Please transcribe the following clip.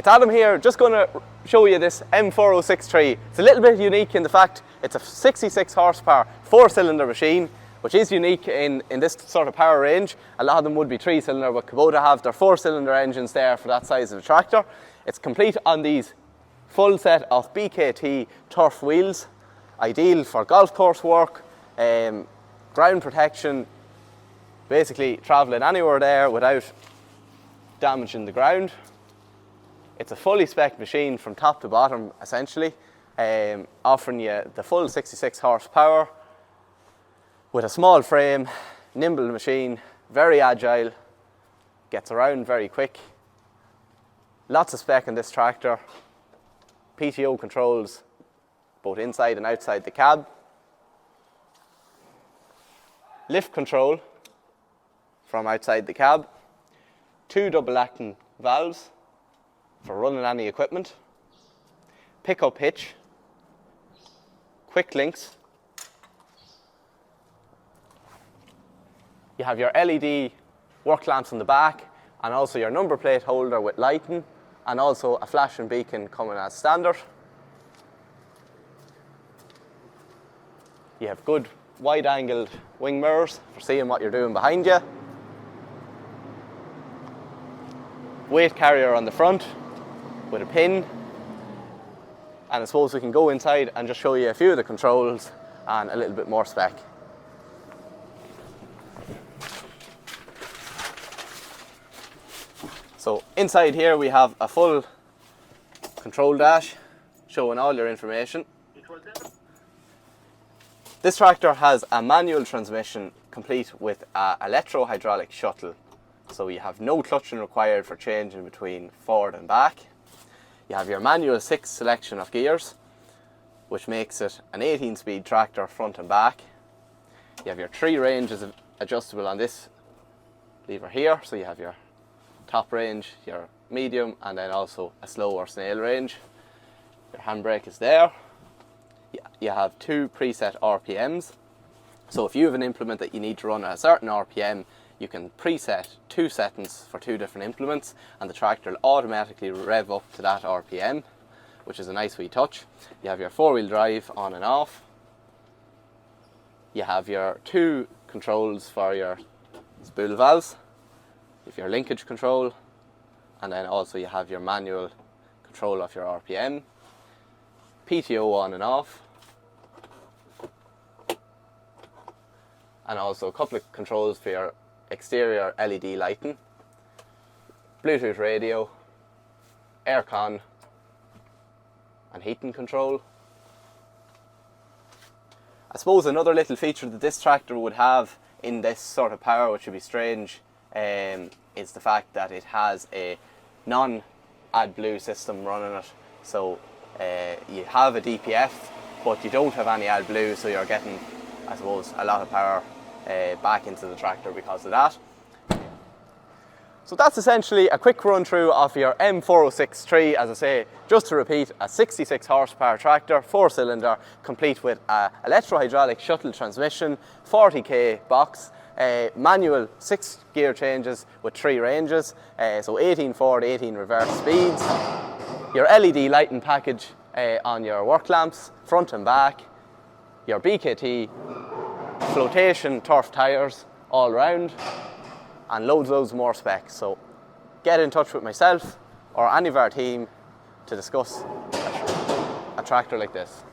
It's Adam here, just going to show you this M4063. It's a little bit unique in the fact it's a 66 horsepower 4-cylinder machine, which is unique in this sort of power range. A lot of them would be 3-cylinder, but Kubota have their 4-cylinder engines there for that size of a tractor. It's complete on these full set of BKT turf wheels, ideal for golf course work, ground protection, basically travelling anywhere there without damaging the ground. It's a fully spec machine from top to bottom, essentially, offering you the full 66 horsepower with a small frame, nimble machine, very agile, gets around very quick. Lots of spec in this tractor. PTO controls both inside and outside the cab. Lift control from outside the cab. 2 double acting valves for running any equipment. Pickup hitch. Quick links. You have your LED work lamps on the back and also your number plate holder with lighting and also a flashing beacon coming as standard. You have good wide-angled wing mirrors for seeing what you're doing behind you. Weight carrier on the front with a pin. And I suppose we can go inside and just show you a few of the controls and a little bit more spec. So inside here we have a full control dash showing all your information. This tractor has a manual transmission complete with an electro-hydraulic shuttle. So you have no clutching required for changing between forward and back. You have your manual 6 selection of gears, which makes it an 18-speed tractor front and back. You have your 3 ranges adjustable on this lever here. So you have your top range, your medium, and then also a slow or snail range. Your handbrake is there. You have 2 preset RPMs. So if you have an implement that you need to run at a certain RPM, you can preset 2 settings for 2 different implements and the tractor will automatically rev up to that RPM, which is a nice wee touch. You have your 4-wheel drive on and off. You have your 2 controls for your spool valves. You have your linkage control, and then also you have your manual control of your RPM. PTO on and off. And also a couple of controls for your exterior LED lighting, Bluetooth radio, aircon and heating control. I suppose another little feature that this tractor would have in this sort of power, which would be strange, is the fact that it has a non-AdBlue system running it. So you have a DPF but you don't have any AdBlue, so you're getting, I suppose, a lot of power back into the tractor because of that. So that's essentially a quick run through of your M4063. As I say, just to repeat, a 66 horsepower tractor, 4-cylinder, complete with an electro-hydraulic shuttle transmission, 40k box, manual 6 gear changes with 3 ranges, so 18 forward, 18 reverse speeds, your LED lighting package on your work lamps, front and back, your BKT flotation turf tyres all round, and loads more specs. So get in touch with myself or any of our team to discuss a tractor like this.